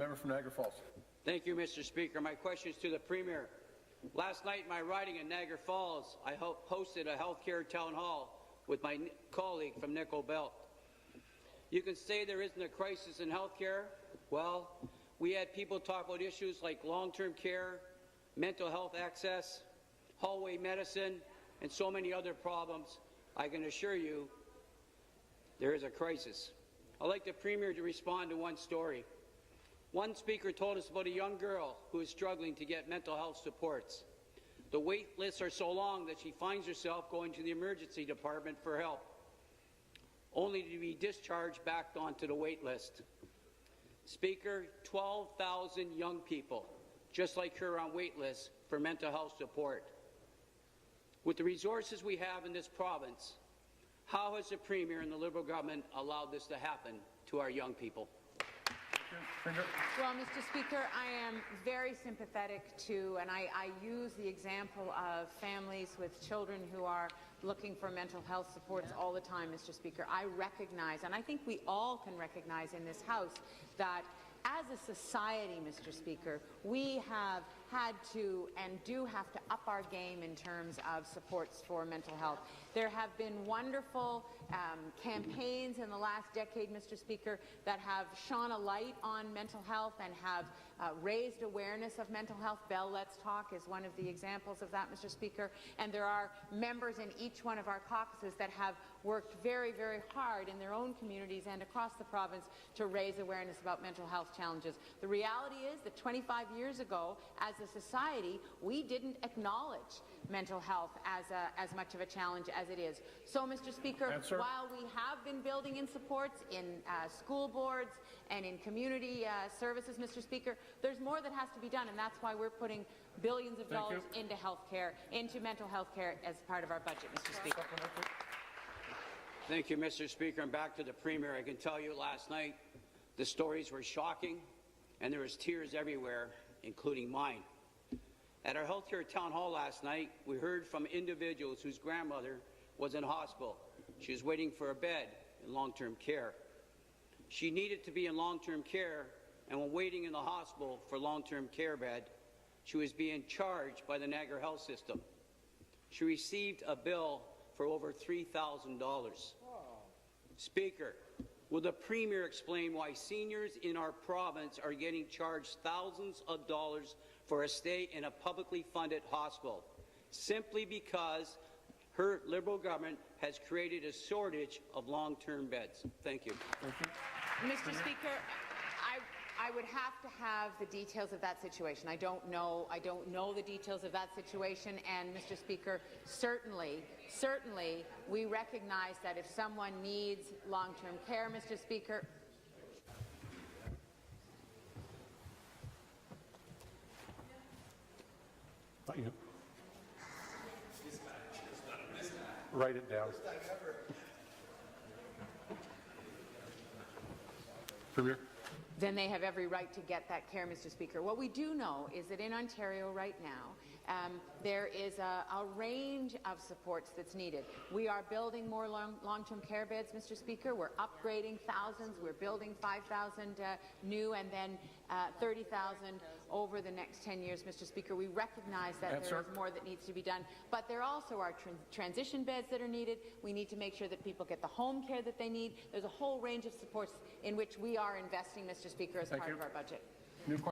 Member from Niagara Falls. Thank you, Mr. Speaker. My question is to the Premier. Last night in my riding in Niagara Falls, I hosted a healthcare town hall with my colleague from Nickel Belt. You can say there isn't a crisis in healthcare. Well, we had people talk about issues like long-term care, mental health access, hallway medicine, and so many other problems. I can assure you there is a crisis. I'd like the Premier to respond to one story. One speaker told us about a young girl who is struggling to get mental health supports. The wait lists are so long that she finds herself going to the emergency department for help, only to be discharged back onto the wait list. Speaker, 12,000 young people, just like her, on wait lists for mental health support. With the resources we have in this province, how has the Premier and the Liberal government allowed this to happen to our young people? Well, Mr. Speaker, I am very sympathetic to, and I use the example of families with children who are looking for mental health supports all the time, Mr. Speaker. I recognize, and I think we all can recognize in this House, that as a society, Mr. Speaker, we have had to and do have to up our game in terms of supports for mental health. There have been wonderful campaigns in the last decade, Mr. Speaker, that have shone a light on mental health and have raised awareness of mental health. Bell Let's Talk is one of the examples of that, Mr. Speaker. And there are members in each one of our caucuses that have worked very, very hard in their own communities and across the province to raise awareness about mental health challenges. The reality is that 25 years ago, as a society, we didn't acknowledge mental health as much of a challenge as it is. So, Mr. Speaker, while we have been building in supports in school boards and in community services, Mr. Speaker, there's more that has to be done, and that's why we're putting billions of dollars into health care, into mental health care as part of our budget, Mr. Speaker. Thank you, Mr. Speaker. And back to the Premier. I can tell you last night the stories were shocking, and there was tears everywhere, including mine. At our healthcare town hall last night, we heard from individuals whose grandmother was in hospital. She was waiting for a bed in long-term care. She needed to be in long-term care, and when waiting in the hospital for long-term care bed, she was being charged by the Niagara health system. She received a bill for over $3,000. Speaker, will the Premier explain why seniors in our province are getting charged thousands of dollars for a stay in a publicly funded hospital, simply because her Liberal government has created a shortage of long-term beds? Thank you. Mr. Speaker, I would have to have the details of that situation. I don't know the details of that situation, and Mr. Speaker, certainly we recognize that if someone needs long-term care, Mr. Speaker. Write it down. Premier. Then they have every right to get that care, Mr. Speaker. What we do know is that in Ontario right now, there is a range of supports that's needed. We are building more long-term care beds, Mr. Speaker. We're upgrading thousands. We're building 5,000 new and then 30,000 over the next 10 years, Mr. Speaker. We recognize that there is more that needs to be done, but there also are transition beds that are needed. We need to make sure that people get the home care that they need. There's a whole range of supports in which we are investing, Mr. Speaker, as part of our budget.